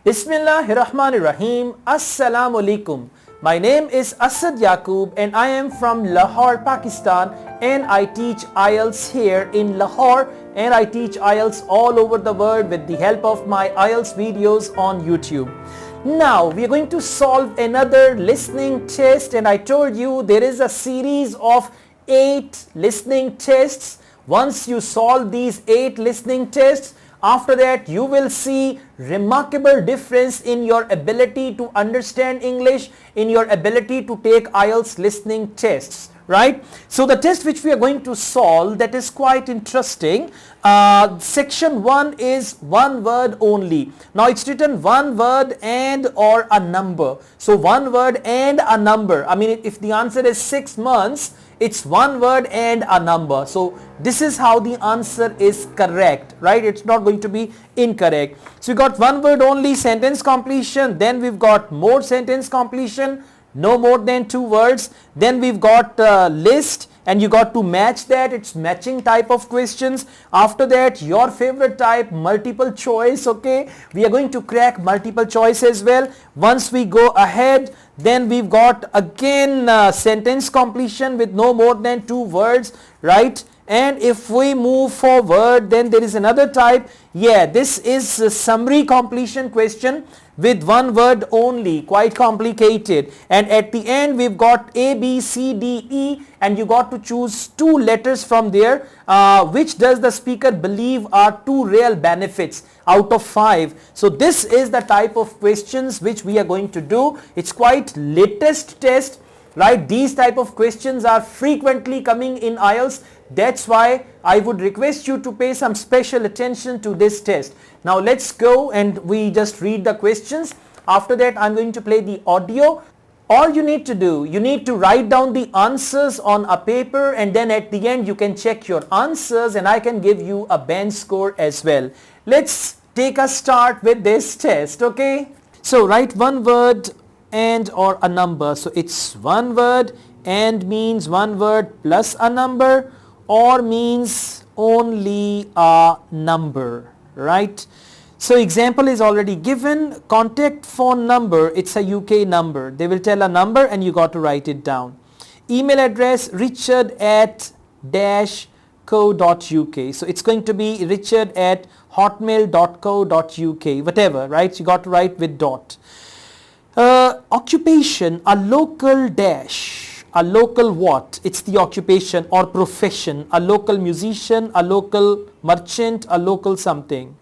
Bismillahirrahmanirrahim. Assalamu alaikum. My name is Asad Yaqub and I am from Lahore, Pakistan, and I teach IELTS here in Lahore, and I teach IELTS all over the world with the help of my IELTS videos on YouTube. Now we are going to solve another listening test, and I told you there is a series of 8 listening tests. Once you solve these 8 listening tests, after that you will see remarkable difference in your ability to understand English, in your ability to take IELTS listening tests, right? So the test which we are going to solve, that is quite interesting. Section 1 is one word only. Now it's written one word and or a number. So one word and a number. I mean, if the answer is 6 months, it's one word and a number. So this is how the answer is correct, right? It's not going to be incorrect. So we got one word only, sentence completion. Then we've got more sentence completion, no more than 2 words. Then we've got list, and you got to match that. It's matching type of questions. After that, your favorite type, multiple choice. Okay, we are going to crack multiple choice as well. Once we go ahead, then we've got again sentence completion with no more than 2 words, right? And if we move forward, then there is another type. Yeah, this is a summary completion question with one word only, quite complicated. And at the end we've got A, B, C, D, E, and you got to choose 2 letters from there. Which does the speaker believe are 2 real benefits out of 5? So this is the type of questions which we are going to do. It's quite latest test, right? These type of questions are frequently coming in IELTS. That's why I would request you to pay some special attention to this test. Now let's go and we just read the questions. After that, I'm going to play the audio. All you need to do, you need to write down the answers on a paper, and then at the end you can check your answers and I can give you a band score as well. Let's take a start with this test, okay? So write one word and or a number. So it's one word, and means one word plus a number, or means only a number, right? So example is already given. Contact phone number, it's a UK number. They will tell a number and you got to write it down. Email address, richard@-co.uk. So it's going to be richard@hotmail.co.uk, whatever, right? So you got to write with dot. Occupation, a local dash. A local what? It's the occupation or profession. A local musician, a local merchant, a local something.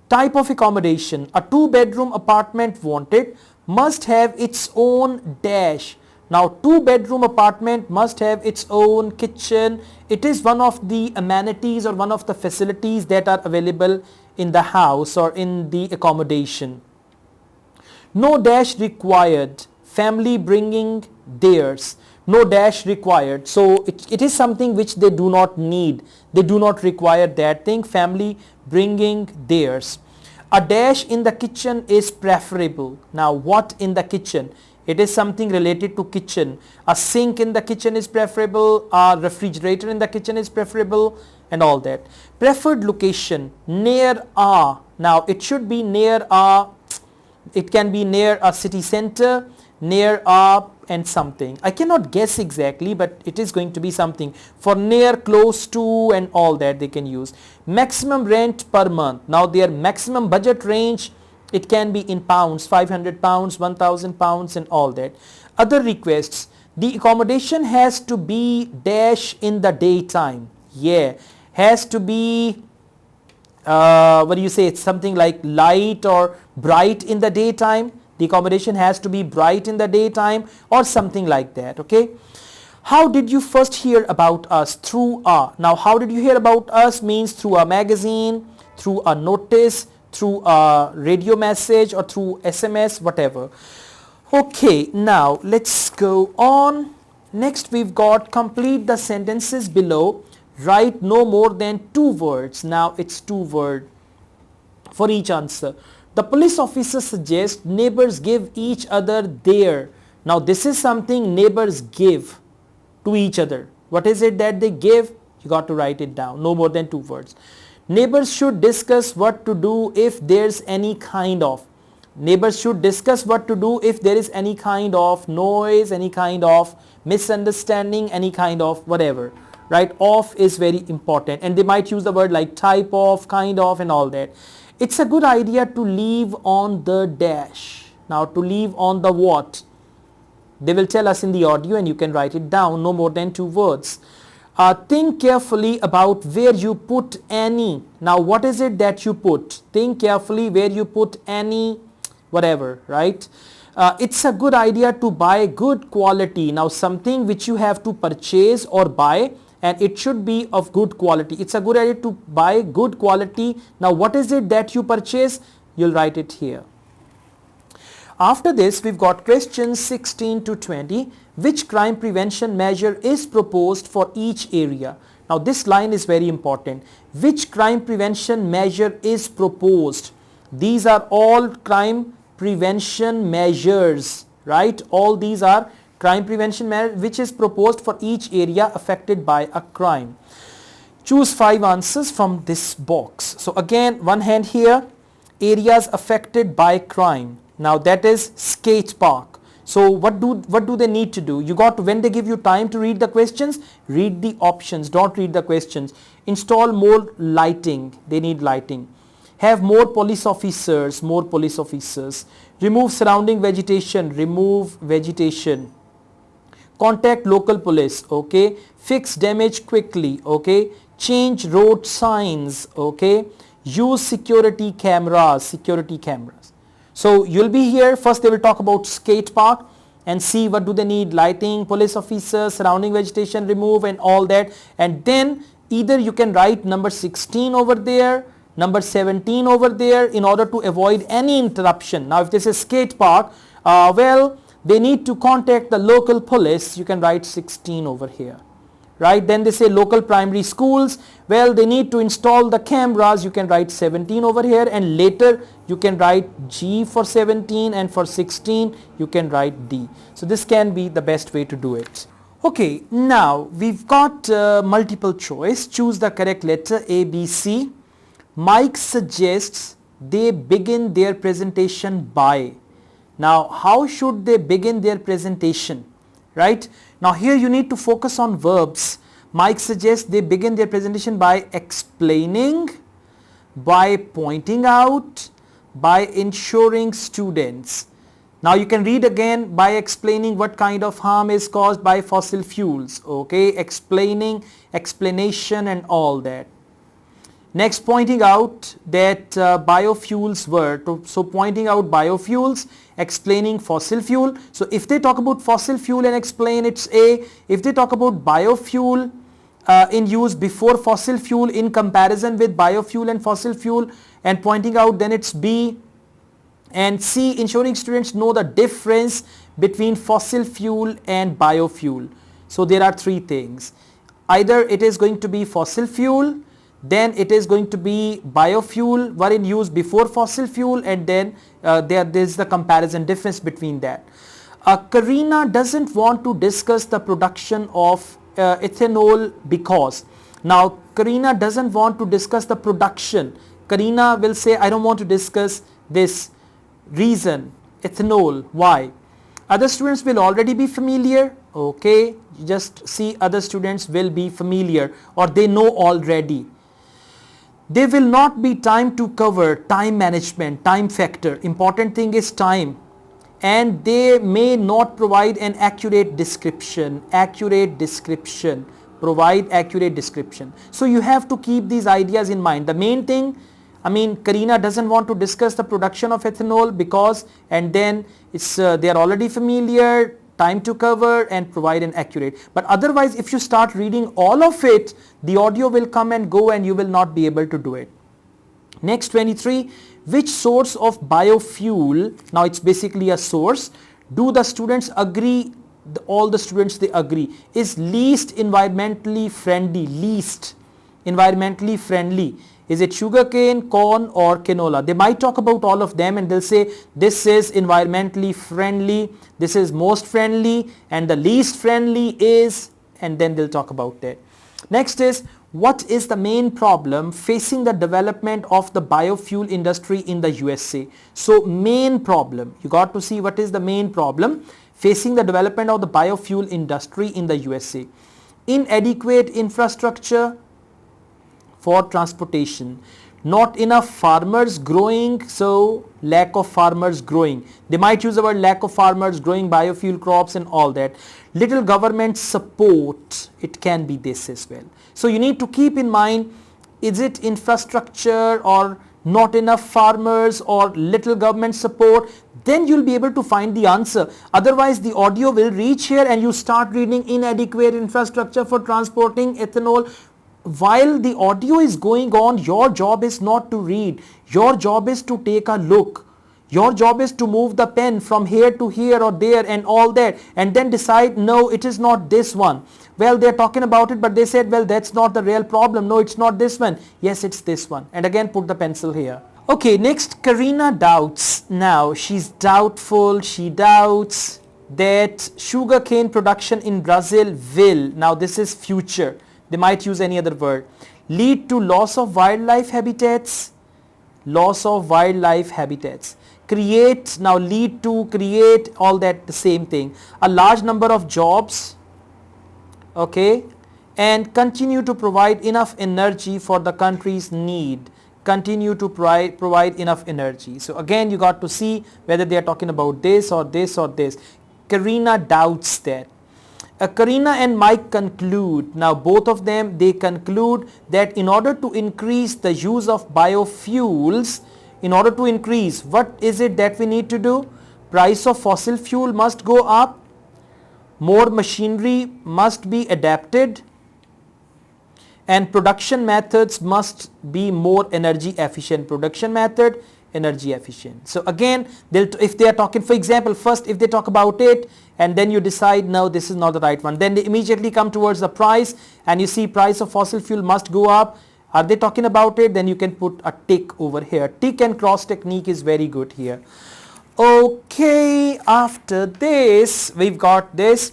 Type of accommodation, a 2-bedroom apartment wanted, must have its own dash. Now 2-bedroom apartment must have its own kitchen. It is one of the amenities or one of the facilities that are available in the house or in the accommodation. No dash required, family bringing theirs. No dash required, so it is something which they do not need. They do not require that thing. Family bringing theirs. A dash in the kitchen is preferable. Now what in the kitchen? It is something related to kitchen. A sink in the kitchen is preferable. A refrigerator in the kitchen is preferable, and all that. Preferred location, near a. Now it should be near a. It can be near a city center, near a and something. I cannot guess exactly, but it is going to be something. For near, close to, and all that they can use. Maximum rent per month. Now their maximum budget range, it can be in pounds, 500 pounds, 1000 pounds, and all that. Other requests, the accommodation has to be dash in the daytime. Yeah, has to be what do you say? It's something like light or bright in the daytime. The accommodation has to be bright in the daytime or something like that, okay? How did you first hear about us? Through a. Now how did you hear about us means through a magazine, through a notice, through a radio message, or through SMS, whatever. Okay, now let's go on. Next we've got complete the sentences below. Write no more than 2 words. Now it's 2 words for each answer. The police officer suggests neighbors give each other their. Now this is something neighbors give to each other. What is it that they give? You got to write it down. No more than 2 words. Neighbors should discuss what to do if there's any kind of. Neighbors should discuss what to do if there is any kind of noise, any kind of misunderstanding, any kind of whatever, right? Of is very important, and they might use the word like type of, kind of, and all that. It's a good idea to leave on the dash. Now, to leave on the what? They will tell us in the audio, and you can write it down, no more than 2 words. Think carefully about where you put any. Now, what is it that you put? Think carefully where you put any whatever, right? It's a good idea to buy good quality. Now, something which you have to purchase or buy, and it should be of good quality. It's a good idea to buy good quality. Now, what is it that you purchase? You'll write it here. After this, we've got questions 16 to 20. Which crime prevention measure is proposed for each area? Now, this line is very important. Which crime prevention measure is proposed? These are all crime prevention measures, right? All these are crime prevention measures which is proposed for each area affected by a crime. Choose 5 answers from this box. So again, one hand here, areas affected by crime. Now that is skate park. So what do they need to do? You got to, when they give you time to read the questions, read the options, don't read the questions. Install more lighting, they need lighting. Have more police officers, remove surrounding vegetation, remove vegetation. Contact local police, okay. Fix damage quickly, okay. Change road signs, okay. Use security cameras. So you'll be here, first they will talk about skate park and see what do they need, lighting, police officers, surrounding vegetation, remove and all that. And then either you can write number 16 over there, number 17 over there in order to avoid any interruption. Now if this is skate park, well, they need to contact the local police. You can write 16 over here, right? Then they say local primary schools. Well, they need to install the cameras. You can write 17 over here, and later you can write G for 17, and for 16 you can write D. So this can be the best way to do it. Okay, now we've got multiple choice. Choose the correct letter A, B, C. Mike suggests they begin their presentation by. Now, how should they begin their presentation, right? Now, here you need to focus on verbs. Mike suggests they begin their presentation by explaining, by pointing out, by ensuring students. Now, you can read again by explaining what kind of harm is caused by fossil fuels, okay? Explaining, explanation and all that. Next, pointing out that biofuels were, so pointing out biofuels, explaining fossil fuel. So if they talk about fossil fuel and explain, it's A. If they talk about biofuel in use before fossil fuel in comparison with biofuel and fossil fuel and pointing out, then it's B. And C, ensuring students know the difference between fossil fuel and biofuel. So there are 3 things. Either it is going to be fossil fuel, then it is going to be biofuel were in use before fossil fuel, and then there is the comparison difference between that. Karina doesn't want to discuss the production of ethanol because. Now Karina doesn't want to discuss the production. Karina will say, I don't want to discuss this. Reason, ethanol, why? Other students will already be familiar, okay. You just see other students will be familiar or they know already. There will not be time to cover, time management, time factor. Important thing is time. And they may not provide an accurate description. Provide accurate description. So you have to keep these ideas in mind. The main thing, Karina doesn't want to discuss the production of ethanol because, and then it's they are already familiar, time to cover and provide an accurate. But otherwise, if you start reading all of it, the audio will come and go and you will not be able to do it. Next, 23, which source of biofuel, now it's basically a source, do the students agree, all the students they agree, is least environmentally friendly, least environmentally friendly. Is it sugarcane, corn or canola? They might talk about all of them and they'll say this is environmentally friendly, this is most friendly and the least friendly is, and then they'll talk about that. Next is, what is the main problem facing the development of the biofuel industry in the USA? So main problem, you got to see what is the main problem facing the development of the biofuel industry in the USA. Inadequate infrastructure for transportation, not enough farmers growing, so lack of farmers growing. They might use the word lack of farmers growing biofuel crops and all that. Little government support, it can be this as well. So you need to keep in mind, is it infrastructure or not enough farmers or little government support? Then you'll be able to find the answer. Otherwise the audio will reach here and you start reading inadequate infrastructure for transporting ethanol. While the audio is going on, your job is not to read. Your job is to take a look. Your job is to move the pen from here to here or there and all that, and then decide, no, it is not this one. Well, they're talking about it, but they said, well, that's not the real problem. No, it's not this one. Yes, it's this one. And again, put the pencil here. Okay, next, Karina doubts. Now, she's doubtful. She doubts that sugarcane production in Brazil will, now this is future, they might use any other word, lead to loss of wildlife habitats, loss of wildlife habitats, create, now lead to, create, all that the same thing, a large number of jobs, okay, and continue to provide enough energy for the country's need, continue to provide enough energy. So again, you got to see whether they are talking about this or this or this. Karina doubts that. Karina and Mike conclude, now both of them, they conclude that in order to increase the use of biofuels, in order to increase, what is it that we need to do? Price of fossil fuel must go up, more machinery must be adapted, and production methods must be more energy efficient. Production method, energy efficient. So again, if they are talking, for example, first if they talk about it and then you decide, no, this is not the right one, then they immediately come towards the price and you see price of fossil fuel must go up. Are they talking about it? Then you can put a tick over here. Tick and cross technique is very good here. Okay, after this, we've got this.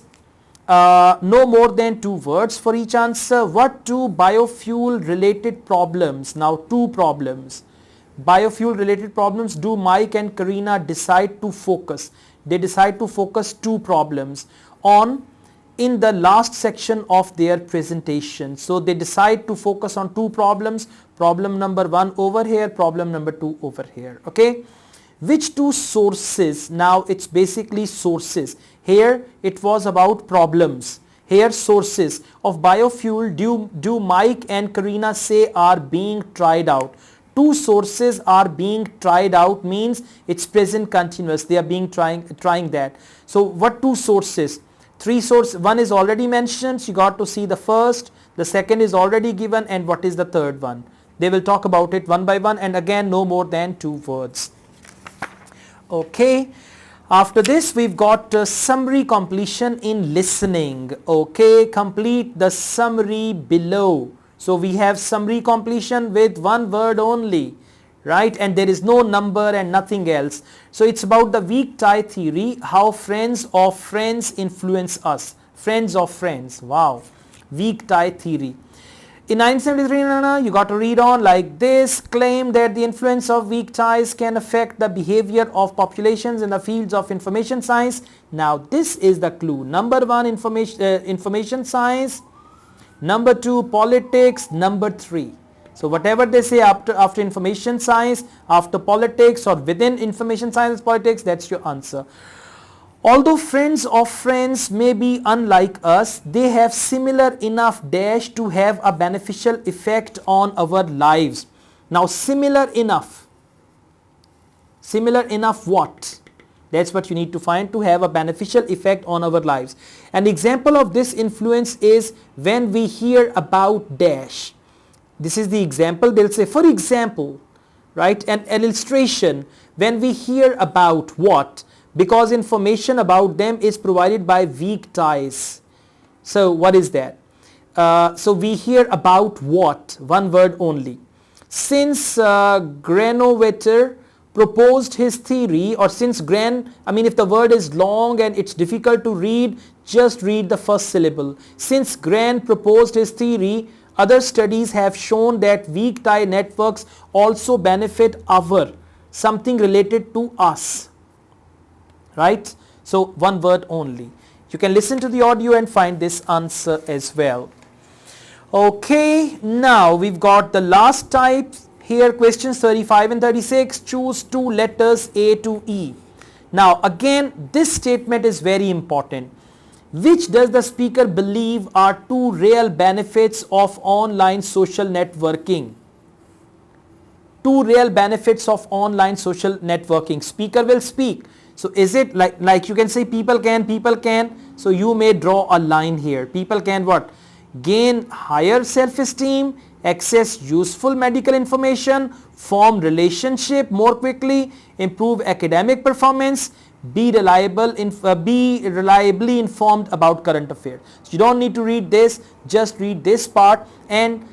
No more than 2 words for each answer. What 2 biofuel related problems? Now 2 problems. Biofuel related problems do Mike and Karina decide to focus. They decide to focus 2 problems on in the last section of their presentation. So they decide to focus on 2 problems. Problem number 1 over here, problem number 2 over here. Okay. Which 2 sources? Now it's basically sources. Here it was about problems. Here sources of biofuel do Mike and Karina say are being tried out. 2 sources are being tried out means it's present continuous. They are being trying that. So what 2 sources? 3 sources. One is already mentioned. You got to see the first. The second is already given, and what is the third one? They will talk about it one by one, and again no more than 2 words. Okay. After this, we've got summary completion in listening. Okay, complete the summary below. So we have summary completion with 1 word only, right? And there is no number and nothing else. So it's about the weak tie theory, how friends of friends influence us. Friends of friends. Wow. Weak tie theory. In 1973, you got to read on like this. Claim that the influence of weak ties can affect the behavior of populations in the fields of information science. Now this is the clue. Number 1, information science. Number 2, politics. Number 3. So whatever they say after information science, after politics, or within information science politics, that's your answer. Although friends of friends may be unlike us, they have similar enough dash to have a beneficial effect on our lives. Now similar enough. Similar enough what? That's what you need to find, to have a beneficial effect on our lives. An example of this influence is when we hear about dash. This is the example. They'll say, for example, right, an illustration, when we hear about what? Because information about them is provided by weak ties. So what is that? So we hear about what? 1 word only. Since Granovetter proposed his theory, or since if the word is long and it's difficult to read, just read the first syllable. Since Gran proposed his theory, Other studies have shown that weak tie networks also benefit our, something related to us, right? So one word only. You can listen to the audio and find this answer as well. Okay, now we've got the last type here, questions 35 and 36. Choose two letters A to E. Now again, this statement is very important. Which does the speaker believe are two real benefits of online social networking? Two real benefits of online social networking. Speaker will speak. So is it like you can say people can. So you may draw a line here. People can what? Gain higher self-esteem, access useful medical information, form relationship more quickly, improve academic performance, be reliably informed about current affairs. So you don't need to read this, just read this part and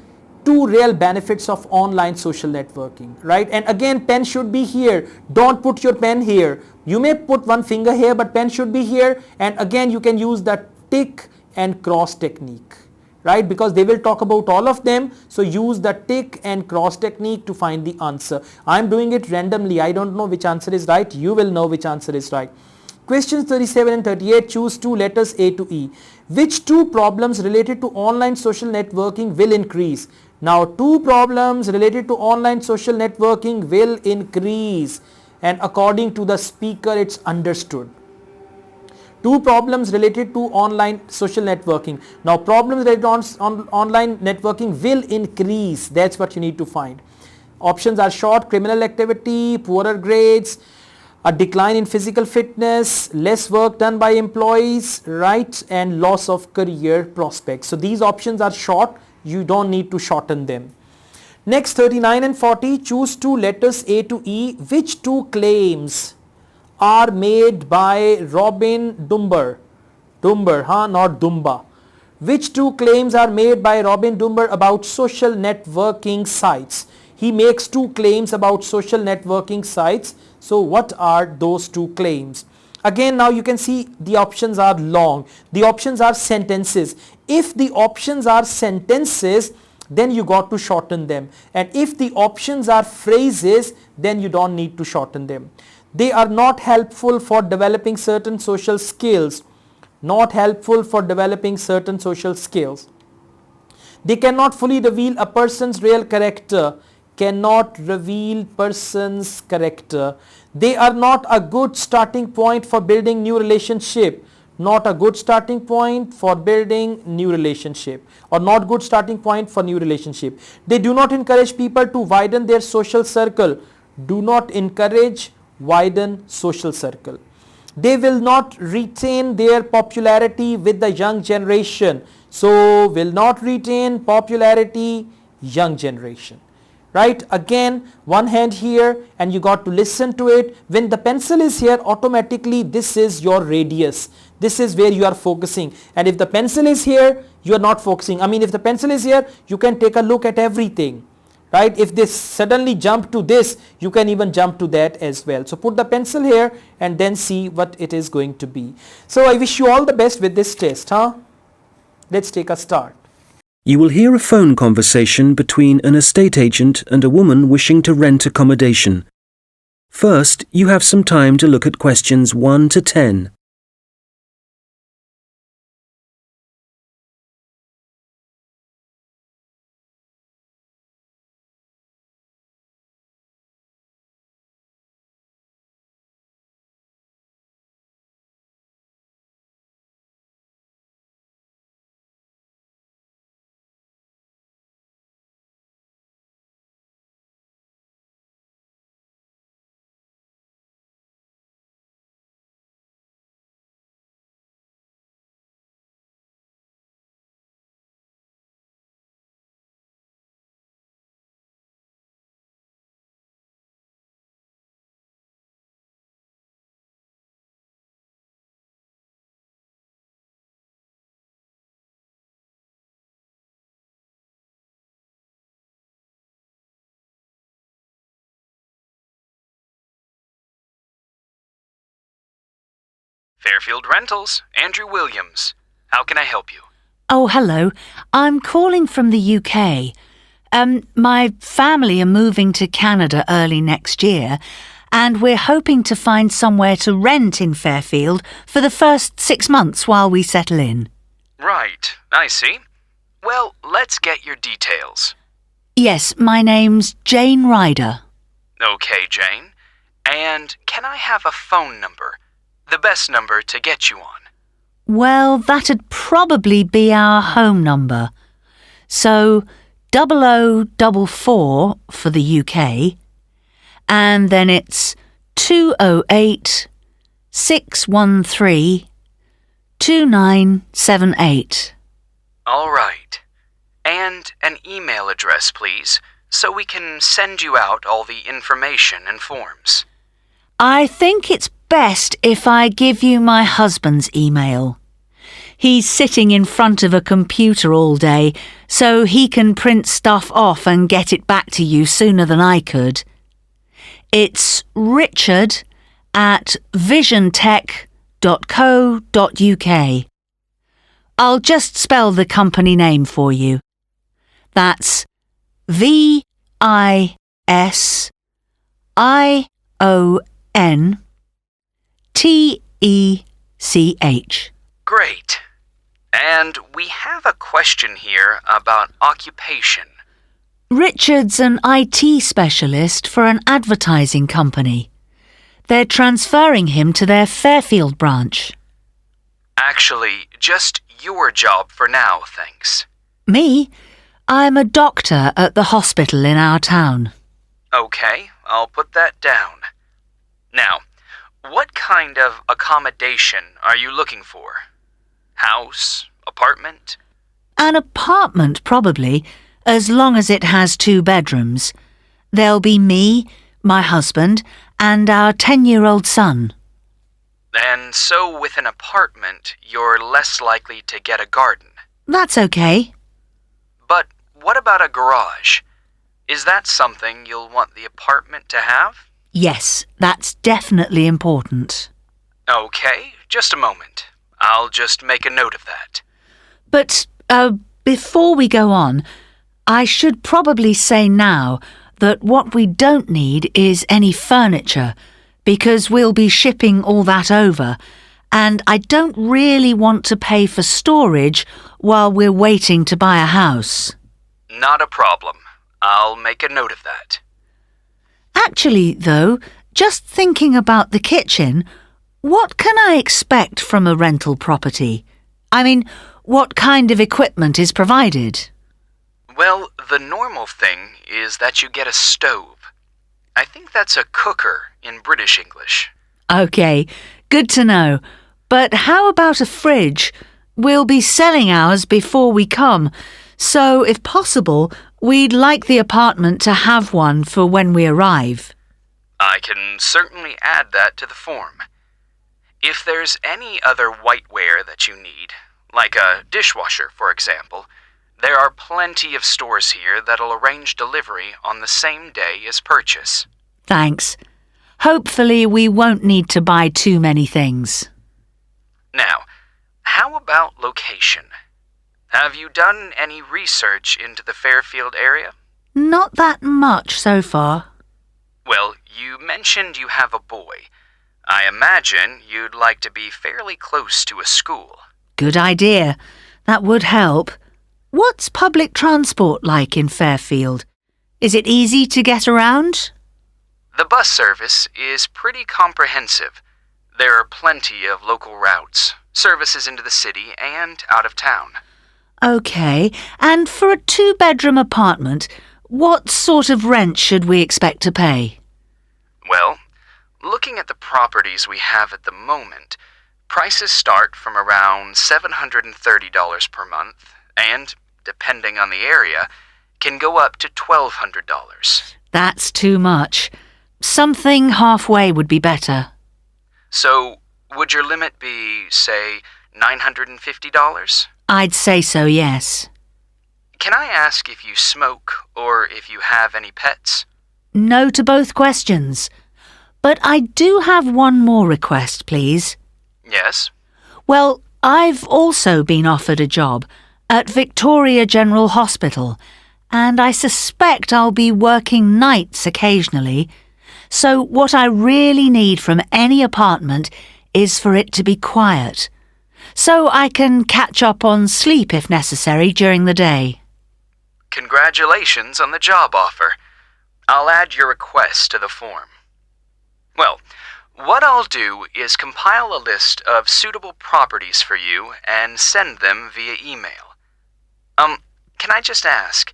two real benefits of online social networking, right? And again, pen should be here. Don't put your pen here. You may put one finger here, but pen should be here. And again, you can use the tick and cross technique, right? Because they will talk about all of them. So use the tick and cross technique to find the answer. I'm doing it randomly. I don't know which answer is right. You will know which answer is right. Questions 37 and 38, choose two letters A to E. Which two problems related to online social networking will increase? Now, two problems related to online social networking will increase, and according to the speaker, it's understood. Two problems related to online social networking. Now, problems related on online networking will increase. That's what you need to find. Options are short: criminal activity, poorer grades, a decline in physical fitness, less work done by employees, right, and loss of career prospects. So these options are short. You don't need to shorten them. Next, 39 and 40, choose two letters A to E. Which two claims are made by Robin Dumber? Dumber, not Dumba. Which two claims are made by Robin Dumber about social networking sites? He makes two claims about social networking sites. So what are those two claims? Again, now you can see the options are long. The options are sentences. If the options are sentences, then you got to shorten them. And if the options are phrases, then you don't need to shorten them. They are not helpful for developing certain social skills. Not helpful for developing certain social skills. They cannot fully reveal a person's real character. Cannot reveal person's character. They are not a good starting point for building new relationship. Not a good starting point for building new relationship, or not good starting point for new relationship. They do not encourage people to widen their social circle. Do not encourage widen social circle. They will not retain their popularity with the young generation. So will not retain popularity young generation. Right? Again, one hand here and you got to listen to it. When the pencil is here, automatically this is your radius. This is where you are focusing. And if the pencil is here, you are not focusing. I mean, if the pencil is here, you can take a look at everything. Right? If this suddenly jump to this, you can even jump to that as well. So put the pencil here and then see what it is going to be. So I wish you all the best with this test. Let's take a start. You will hear a phone conversation between an estate agent and a woman wishing to rent accommodation. First, you have some time to look at questions 1 to 10. Fairfield Rentals, Andrew Williams. How can I help you? Oh, hello. I'm calling from the UK. My family are moving to Canada early next year, and we're hoping to find somewhere to rent in Fairfield for the first 6 months while we settle in. Right, I see. Well, let's get your details. Yes, my name's Jane Ryder. Okay, Jane. And can I have a phone number? The best number to get you on. Well, that'd probably be our home number. So, 0044 for the UK, and then it's 208 613 2978. All right. And an email address, please, so we can send you out all the information and forms. I think it's best if I give you my husband's email. He's sitting in front of a computer all day, so he can print stuff off and get it back to you sooner than I could. It's richard@visiontech.co.uk. I'll just spell the company name for you. That's VISIONTECH. Great. And we have a question here about occupation. Richard's an IT specialist for an advertising company. They're transferring him to their Fairfield branch. Actually, just your job for now, thanks. Me? I'm a doctor at the hospital in our town. Okay, I'll put that down. Now, what kind of accommodation are you looking for? House? Apartment? An apartment, probably, as long as it has 2 bedrooms. There'll be me, my husband, and our 10-year-old son. And so with an apartment, you're less likely to get a garden. That's okay. But what about a garage? Is that something you'll want the apartment to have? Yes, that's definitely important. Okay, just a moment. I'll just make a note of that. But, before we go on, I should probably say now that what we don't need is any furniture, because we'll be shipping all that over, and I don't really want to pay for storage while we're waiting to buy a house. Not a problem. I'll make a note of that. Actually, though, just thinking about the kitchen, what can I expect from a rental property? I mean, what kind of equipment is provided? Well, the normal thing is that you get a stove. I think that's a cooker in British English. OK, good to know. But how about a fridge? We'll be selling ours before we come, so if possible, we'd like the apartment to have one for when we arrive. I can certainly add that to the form. If there's any other whiteware that you need, like a dishwasher, for example, there are plenty of stores here that'll arrange delivery on the same day as purchase. Thanks. Hopefully we won't need to buy too many things. Now, how about location? Have you done any research into the Fairfield area? Not that much so far. Well, you mentioned you have a boy. I imagine you'd like to be fairly close to a school. Good idea. That would help. What's public transport like in Fairfield? Is it easy to get around? The bus service is pretty comprehensive. There are plenty of local routes, services into the city and out of town. OK, and for a 2-bedroom apartment, what sort of rent should we expect to pay? Well, looking at the properties we have at the moment, prices start from around $730 per month and, depending on the area, can go up to $1,200. That's too much. Something halfway would be better. So, would your limit be, say, $950? I'd say so, yes. Can I ask if you smoke or if you have any pets? No to both questions. But I do have one more request, please. Yes? Well, I've also been offered a job, at Victoria General Hospital, and I suspect I'll be working nights occasionally. So what I really need from any apartment is for it to be quiet, so I can catch up on sleep if necessary during the day. Congratulations on the job offer. I'll add your request to the form. Well, what I'll do is compile a list of suitable properties for you and send them via email. Can I just ask,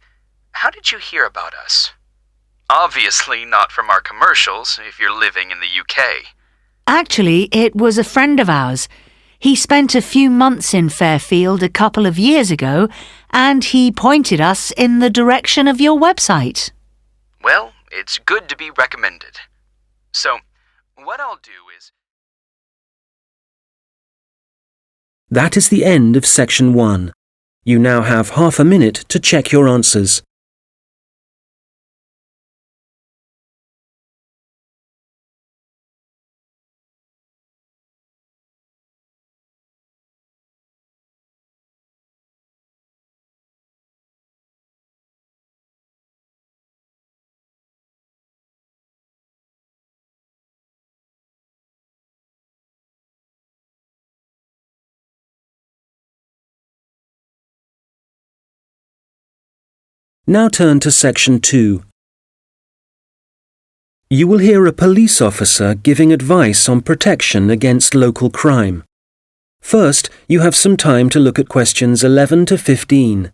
how did you hear about us? Obviously not from our commercials if you're living in the UK. Actually, it was a friend of ours. He spent a few months in Fairfield a couple of years ago, and he pointed us in the direction of your website. Well, it's good to be recommended. So, what I'll do is... That is the end of section 1. You now have half a minute to check your answers. Now turn to section 2. You will hear a police officer giving advice on protection against local crime. First, you have some time to look at questions 11 to 15.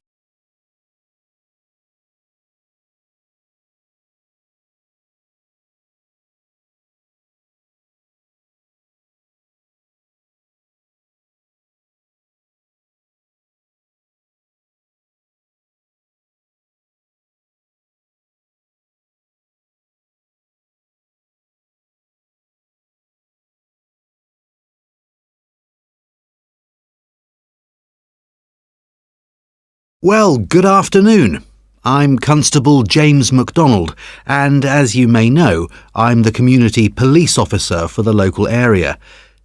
Well, good afternoon. I'm Constable James MacDonald, and as you may know, I'm the community police officer for the local area.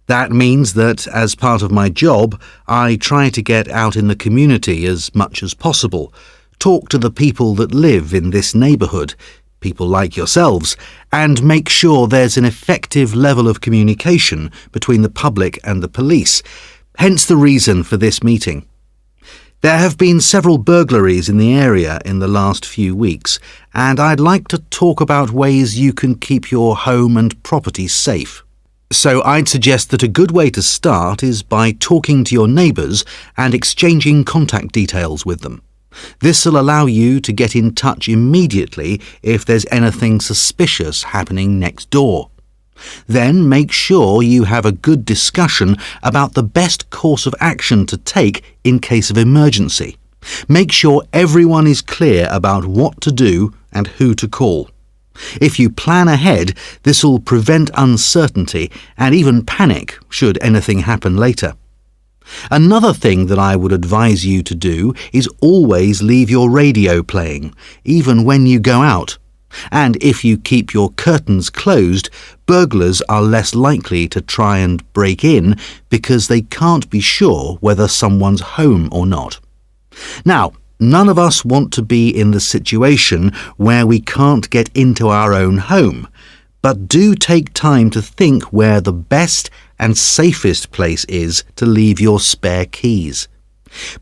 That means that, as part of my job, I try to get out in the community as much as possible, talk to the people that live in this neighbourhood, people like yourselves, and make sure there's an effective level of communication between the public and the police, hence the reason for this meeting. There have been several burglaries in the area in the last few weeks, and I'd like to talk about ways you can keep your home and property safe. So I'd suggest that a good way to start is by talking to your neighbours and exchanging contact details with them. This will allow you to get in touch immediately if there's anything suspicious happening next door. Then make sure you have a good discussion about the best course of action to take in case of emergency. Make sure everyone is clear about what to do and who to call. If you plan ahead, this will prevent uncertainty and even panic should anything happen later. Another thing that I would advise you to do is always leave your radio playing, even when you go out. And if you keep your curtains closed, burglars are less likely to try and break in because they can't be sure whether someone's home or not. Now, none of us want to be in the situation where we can't get into our own home, but do take time to think where the best and safest place is to leave your spare keys.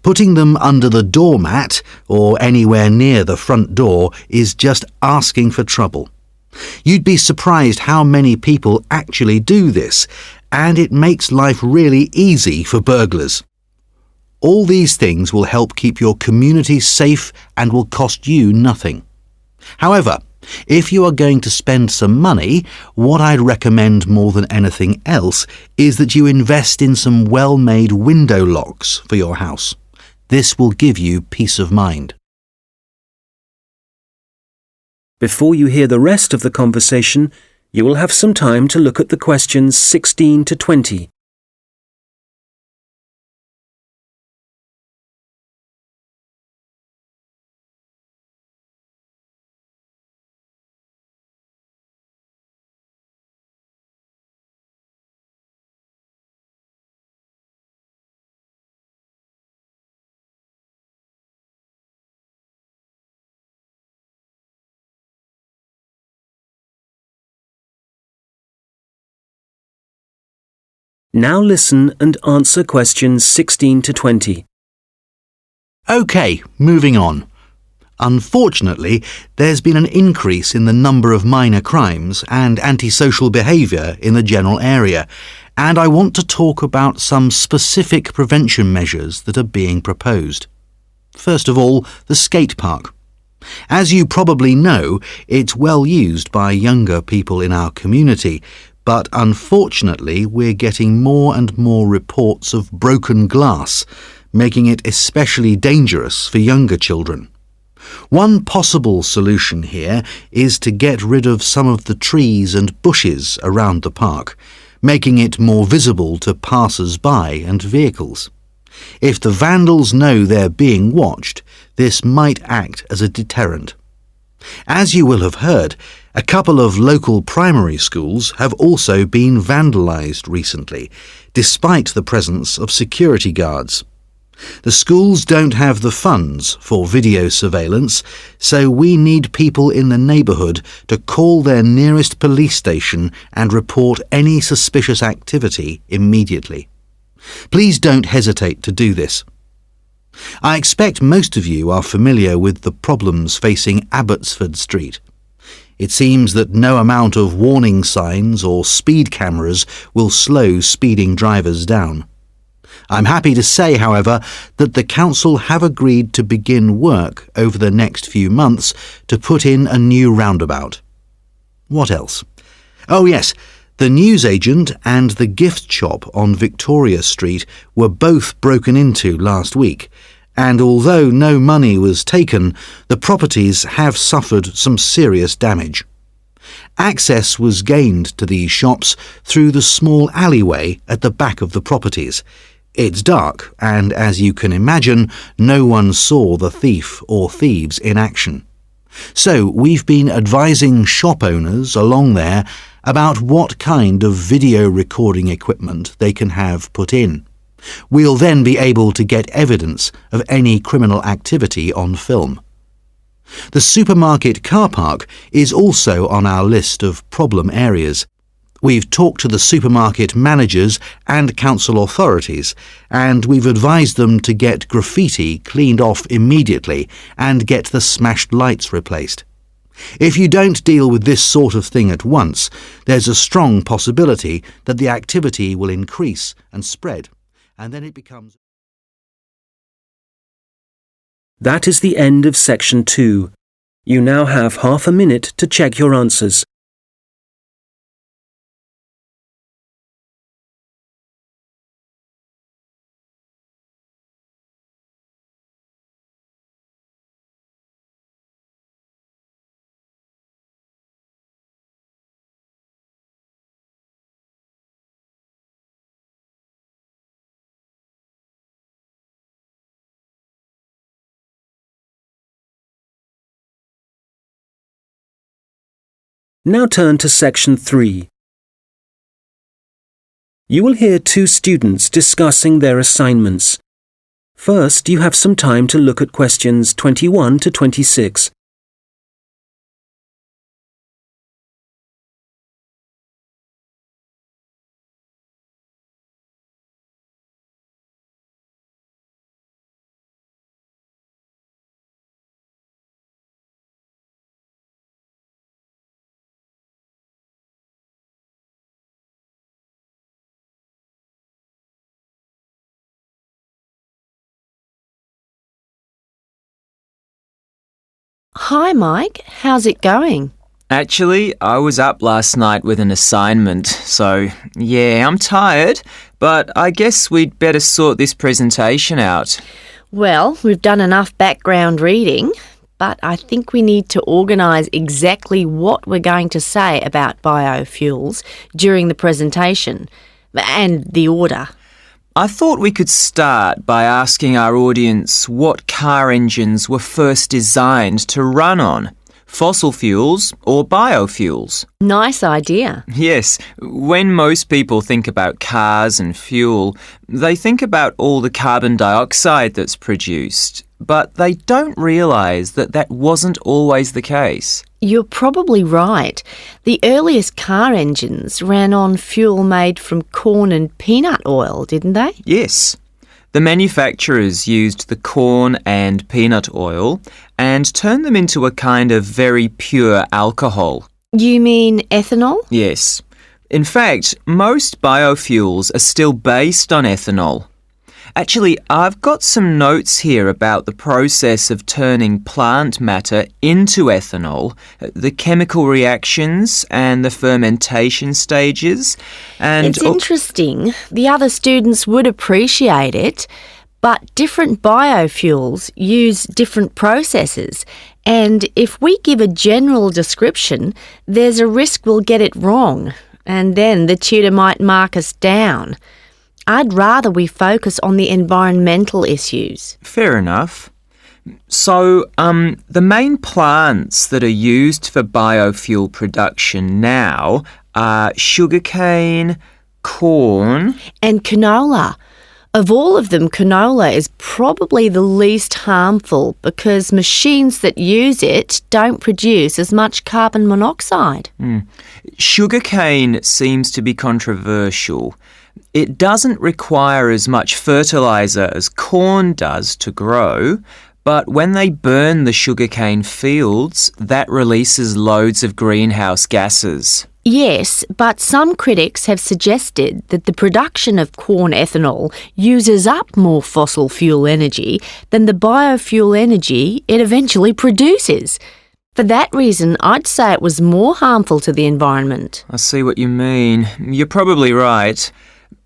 Putting them under the doormat or anywhere near the front door is just asking for trouble. You'd be surprised how many people actually do this, and it makes life really easy for burglars. All these things will help keep your community safe and will cost you nothing. However, if you are going to spend some money, what I'd recommend more than anything else is that you invest in some well-made window locks for your house. This will give you peace of mind. Before you hear the rest of the conversation, you will have some time to look at the questions 16 to 20. Now listen and answer questions 16 to 20. OK, moving on. Unfortunately, there's been an increase in the number of minor crimes and antisocial behaviour in the general area, and I want to talk about some specific prevention measures that are being proposed. First of all, the skate park. As you probably know, it's well used by younger people in our community, but unfortunately we're getting more and more reports of broken glass, making it especially dangerous for younger children. One possible solution here is to get rid of some of the trees and bushes around the park, making it more visible to passers-by and vehicles. If the vandals know they're being watched, this might act as a deterrent. As you will have heard, a couple of local primary schools have also been vandalised recently, despite the presence of security guards. The schools don't have the funds for video surveillance, so we need people in the neighbourhood to call their nearest police station and report any suspicious activity immediately. Please don't hesitate to do this. I expect most of you are familiar with the problems facing Abbotsford Street. It seems that no amount of warning signs or speed cameras will slow speeding drivers down. I'm happy to say, however, that the council have agreed to begin work over the next few months to put in a new roundabout. What else? Oh yes, the newsagent and the gift shop on Victoria Street were both broken into last week, and although no money was taken, the properties have suffered some serious damage. Access was gained to these shops through the small alleyway at the back of the properties. It's dark, and as you can imagine, no one saw the thief or thieves in action. So we've been advising shop owners along there about what kind of video recording equipment they can have put in. We'll then be able to get evidence of any criminal activity on film. The supermarket car park is also on our list of problem areas. We've talked to the supermarket managers and council authorities, and we've advised them to get graffiti cleaned off immediately and get the smashed lights replaced. If you don't deal with this sort of thing at once, there's a strong possibility that the activity will increase and spread, and then it becomes... That is the end of section 2. You now have half a minute to check your answers. Now turn to section 3. You will hear two students discussing their assignments. First, you have some time to look at questions 21 to 26. Hi Mike, how's it going? Actually, I was up last night with an assignment, so yeah, I'm tired, but I guess we'd better sort this presentation out. Well, we've done enough background reading, but I think we need to organise exactly what we're going to say about biofuels during the presentation, and the order. I thought we could start by asking our audience what car engines were first designed to run on, fossil fuels or biofuels. Nice idea. Yes, when most people think about cars and fuel, they think about all the carbon dioxide that's produced. but they don't realise that that wasn't always the case. You're probably right. The earliest car engines ran on fuel made from corn and peanut oil, didn't they? Yes. The manufacturers used the corn and peanut oil and turned them into a kind of very pure alcohol. You mean ethanol? Yes. In fact, most biofuels are still based on ethanol. Actually, I've got some notes here about the process of turning plant matter into ethanol, the chemical reactions and the fermentation stages. And it's interesting. The other students would appreciate it, but different biofuels use different processes. And if we give a general description, there's a risk we'll get it wrong, and then the tutor might mark us down. I'd rather we focus on the environmental issues. Fair enough. So, the main plants that are used for biofuel production now are sugarcane, corn... and canola. Of all of them, canola is probably the least harmful because machines that use it don't produce as much carbon monoxide. Sugarcane seems to be controversial. It doesn't require as much fertiliser as corn does to grow, but when they burn the sugarcane fields, that releases loads of greenhouse gases. Yes, but some critics have suggested that the production of corn ethanol uses up more fossil fuel energy than the biofuel energy it eventually produces. For that reason, I'd say it was more harmful to the environment. I see what you mean. You're probably right.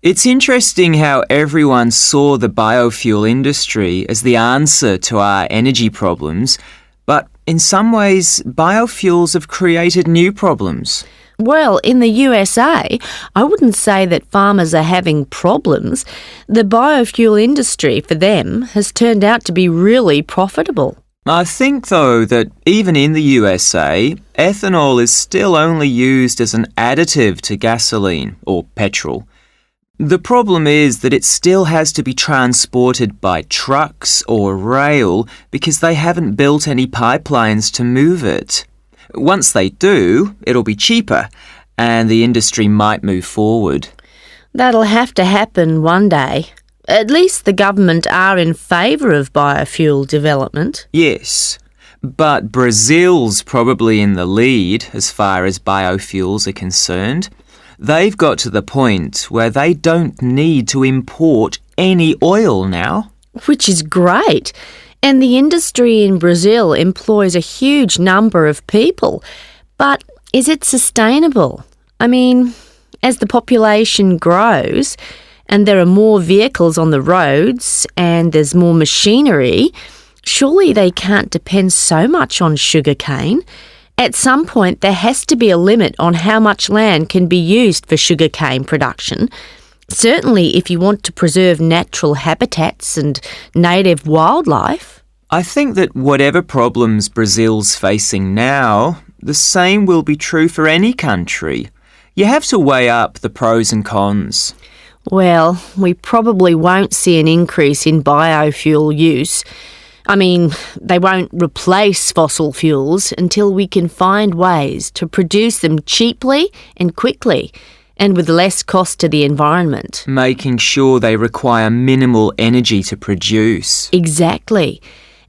It's interesting how everyone saw the biofuel industry as the answer to our energy problems, but in some ways, biofuels have created new problems. Well, in the USA, I wouldn't say that farmers are having problems. The biofuel industry for them has turned out to be really profitable. I think, though, that even in the USA, ethanol is still only used as an additive to gasoline or petrol. The problem is that it still has to be transported by trucks or rail because they haven't built any pipelines to move it. Once they do, it'll be cheaper and the industry might move forward. That'll have to happen one day. At least the government are in favour of biofuel development. Yes, but Brazil's probably in the lead as far as biofuels are concerned. They've got to the point where they don't need to import any oil now. Which is great. And the industry in Brazil employs a huge number of people. But is it sustainable? I mean, as the population grows and there are more vehicles on the roads and there's more machinery, surely they can't depend so much on sugarcane. At some point, there has to be a limit on how much land can be used for sugarcane production. Certainly, if you want to preserve natural habitats and native wildlife. I think that whatever problems Brazil's facing now, the same will be true for any country. You have to weigh up the pros and cons. Well, we probably won't see an increase in biofuel use. I mean, they won't replace fossil fuels until we can find ways to produce them cheaply and quickly and with less cost to the environment. Making sure they require minimal energy to produce. Exactly.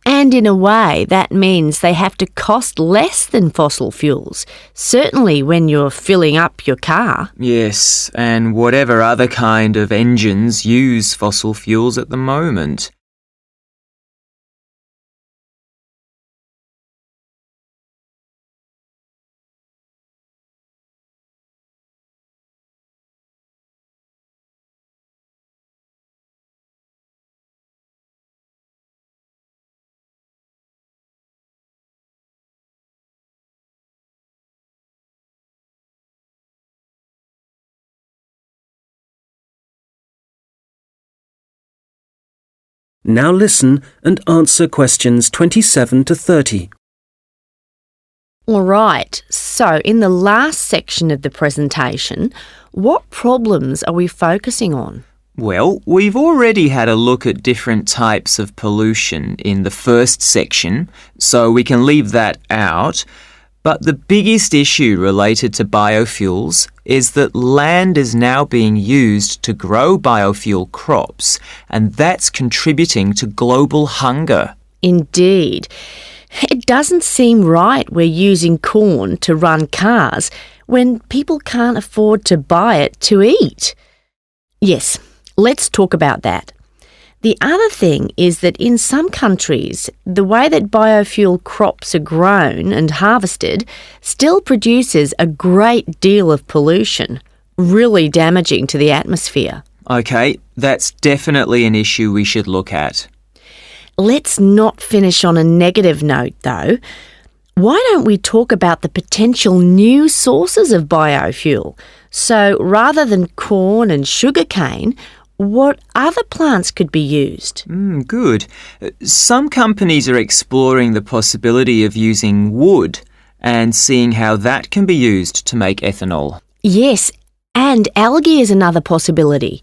And in a way, that means they have to cost less than fossil fuels, certainly when you're filling up your car. Yes, and whatever other kind of engines use fossil fuels at the moment. Now listen and answer questions 27 to 30. All right, so in the last section of the presentation, what problems are we focusing on? Well, we've already had a look at different types of pollution in the first section, so we can leave that out. But the biggest issue related to biofuels is that land is now being used to grow biofuel crops, and that's contributing to global hunger. Indeed. It doesn't seem right we're using corn to run cars when people can't afford to buy it to eat. Yes, let's talk about that. The other thing is that in some countries, the way that biofuel crops are grown and harvested still produces a great deal of pollution, really damaging to the atmosphere. OK, that's definitely an issue we should look at. Let's not finish on a negative note, though. Why don't we talk about the potential new sources of biofuel? So rather than corn and sugarcane, what other plants could be used? Good. Some companies are exploring the possibility of using wood and seeing how that can be used to make ethanol. Yes, and algae is another possibility.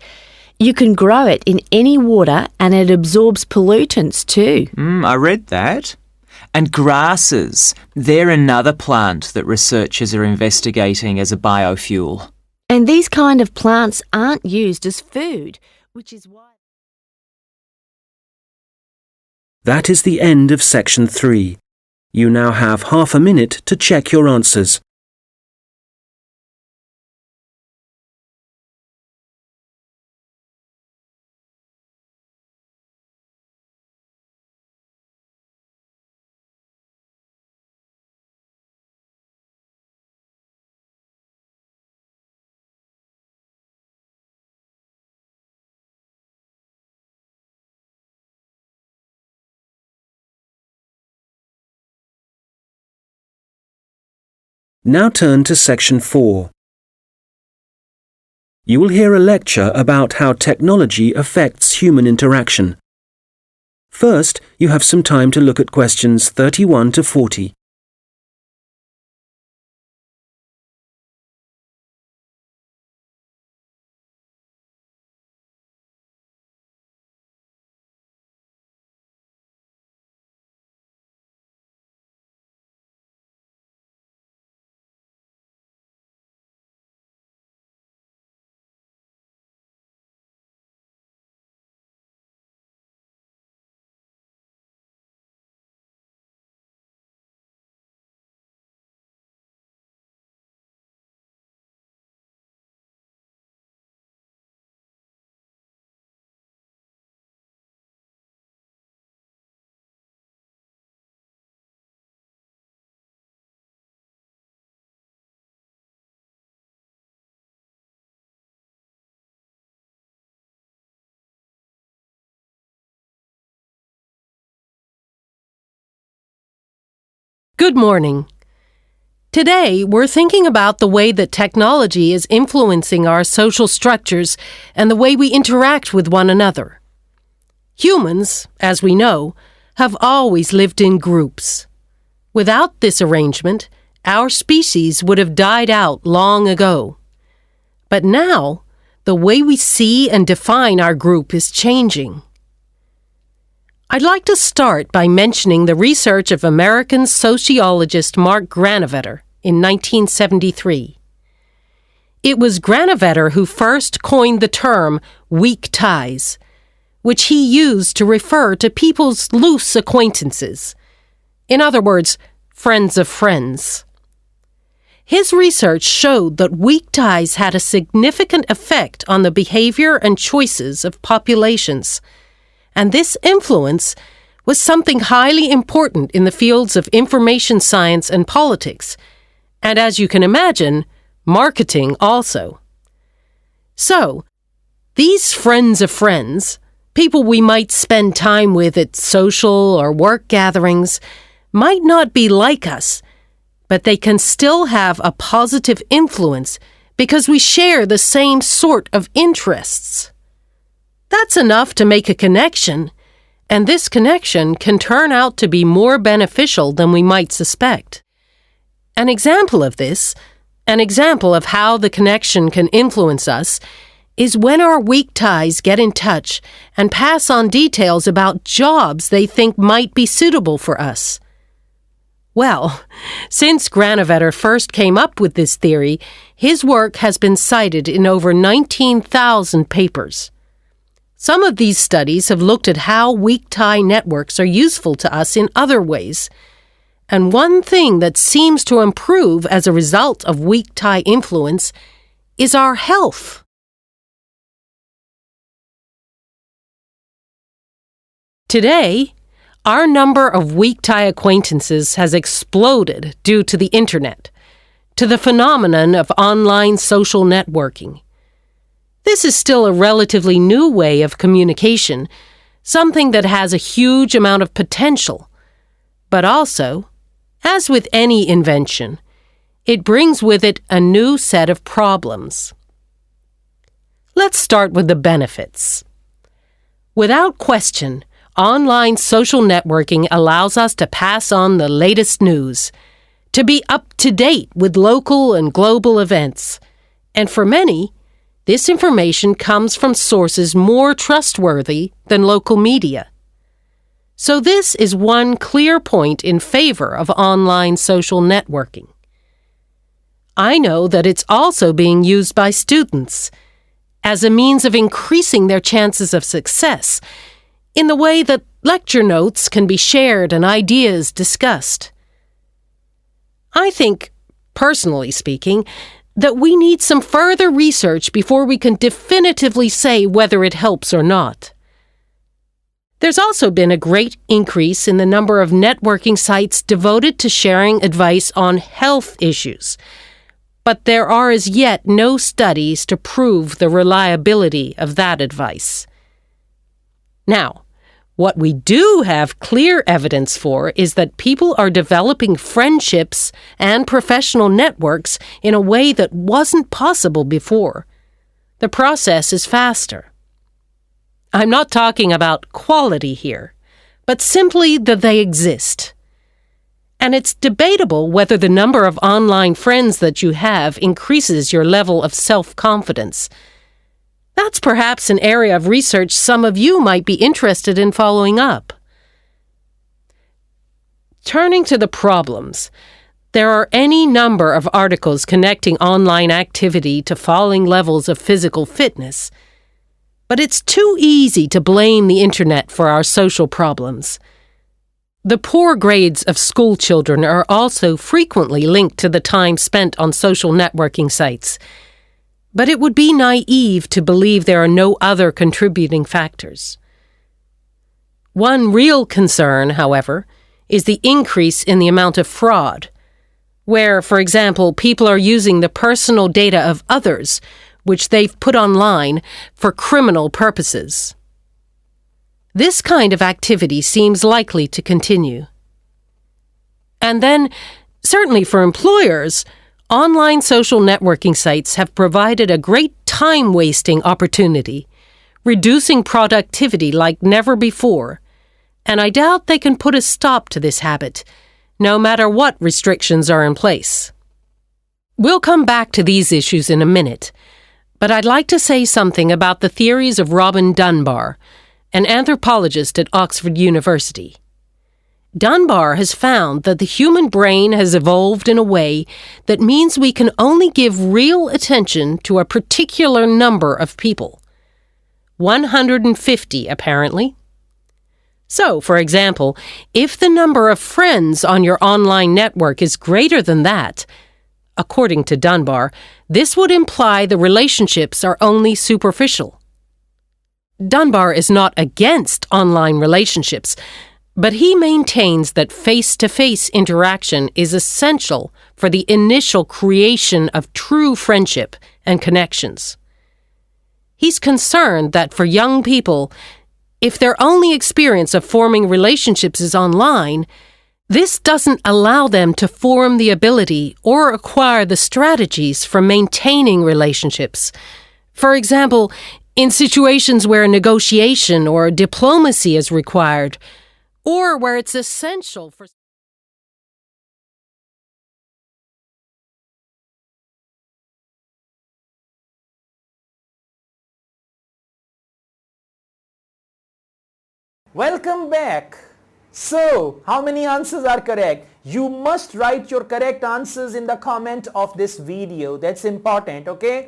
You can grow it in any water and it absorbs pollutants too. I read that. And grasses, they're another plant that researchers are investigating as a biofuel. And these kind of plants aren't used as food, which is why... That is the end of section 3. You now have half a minute to check your answers. Now turn to section 4. You will hear a lecture about how technology affects human interaction. First, you have some time to look at questions 31 to 40. Good morning. Today, we're thinking about the way that technology is influencing our social structures and the way we interact with one another. Humans, as we know, have always lived in groups. Without this arrangement, our species would have died out long ago. But now, the way we see and define our group is changing. I'd like to start by mentioning the research of American sociologist Mark Granovetter in 1973. It was Granovetter who first coined the term weak ties, which he used to refer to people's loose acquaintances. In other words, friends of friends. His research showed that weak ties had a significant effect on the behavior and choices of populations, and this influence was something highly important in the fields of information science and politics, and as you can imagine, marketing also. So, these friends of friends, people we might spend time with at social or work gatherings, might not be like us, but they can still have a positive influence because we share the same sort of interests. That's enough to make a connection, and this connection can turn out to be more beneficial than we might suspect. An example of this, an example of how the connection can influence us, is when our weak ties get in touch and pass on details about jobs they think might be suitable for us. Well, since Granovetter first came up with this theory, his work has been cited in over 19,000 papers. Some of these studies have looked at how weak tie networks are useful to us in other ways. And one thing that seems to improve as a result of weak tie influence is our health. Today, our number of weak tie acquaintances has exploded due to the internet, to the phenomenon of online social networking. This is still a relatively new way of communication, something that has a huge amount of potential. But also, as with any invention, it brings with it a new set of problems. Let's start with the benefits. Without question, online social networking allows us to pass on the latest news, to be up to date with local and global events. And for many, this information comes from sources more trustworthy than local media. So this is one clear point in favor of online social networking. I know that it's also being used by students as a means of increasing their chances of success in the way that lecture notes can be shared and ideas discussed. I think, personally speaking, that we need some further research before we can definitively say whether it helps or not. There's also been a great increase in the number of networking sites devoted to sharing advice on health issues, but there are as yet no studies to prove the reliability of that advice. Now, what we do have clear evidence for is that people are developing friendships and professional networks in a way that wasn't possible before. The process is faster. I'm not talking about quality here, but simply that they exist. And it's debatable whether the number of online friends that you have increases your level of self-confidence. That's perhaps an area of research some of you might be interested in following up. Turning to the problems, there are any number of articles connecting online activity to falling levels of physical fitness. But it's too easy to blame the internet for our social problems. The poor grades of school children are also frequently linked to the time spent on social networking sites. But it would be naive to believe there are no other contributing factors. One real concern, however, is the increase in the amount of fraud, where, for example, people are using the personal data of others, which they've put online, for criminal purposes. This kind of activity seems likely to continue. And then, certainly for employers, online social networking sites have provided a great time-wasting opportunity, reducing productivity like never before, and I doubt they can put a stop to this habit, no matter what restrictions are in place. We'll come back to these issues in a minute, but I'd like to say something about the theories of Robin Dunbar, an anthropologist at Oxford University. Dunbar has found that the human brain has evolved in a way that means we can only give real attention to a particular number of people. 150, apparently. So, for example, if the number of friends on your online network is greater than that, according to Dunbar, this would imply the relationships are only superficial. Dunbar is not against online relationships, but he maintains that face-to-face interaction is essential for the initial creation of true friendship and connections. He's concerned that for young people, if their only experience of forming relationships is online, this doesn't allow them to form the ability or acquire the strategies for maintaining relationships. For example, in situations where negotiation or diplomacy is required, or where it's essential for Welcome back. So, how many answers are correct? You must write your correct answers in the comment of this video. That's important, okay?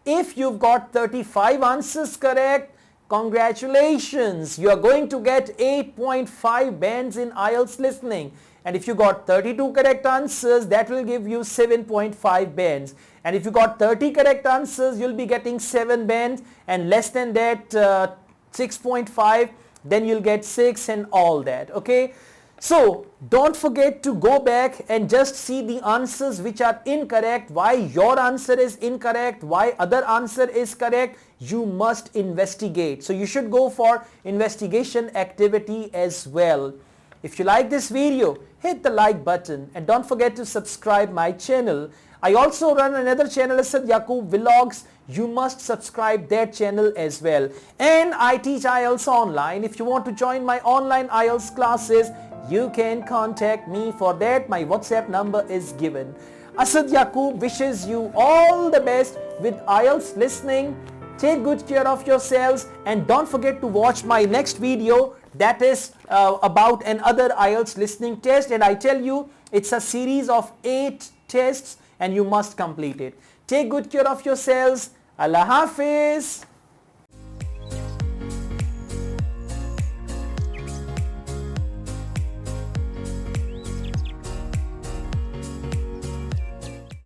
If you've got 35 answers correct, congratulations. You are going to get 8.5 bands in IELTS listening. And if you got 32 correct answers, that will give you 7.5 bands. And if you got 30 correct answers, you'll be getting 7 bands, and less than that 6.5, then you'll get 6 and all that, okay? So don't forget to go back and just see the answers which are incorrect, why your answer is incorrect, why other answer is correct. You must investigate. So you should go for investigation activity as well. If you like this video, hit the like button and don't forget to subscribe my channel. I also run another channel, Asad Yaqub Vlogs. You must subscribe that channel as well. And I teach IELTS online. If you want to join my online IELTS classes, you can contact me for that. My WhatsApp number is given. Asad Yaqub wishes you all the best with IELTS listening. Take good care of yourselves and don't forget to watch my next video that is about another IELTS listening test, and I tell you it's a series of 8 tests and you must complete it. Take good care of yourselves. Allah Hafiz.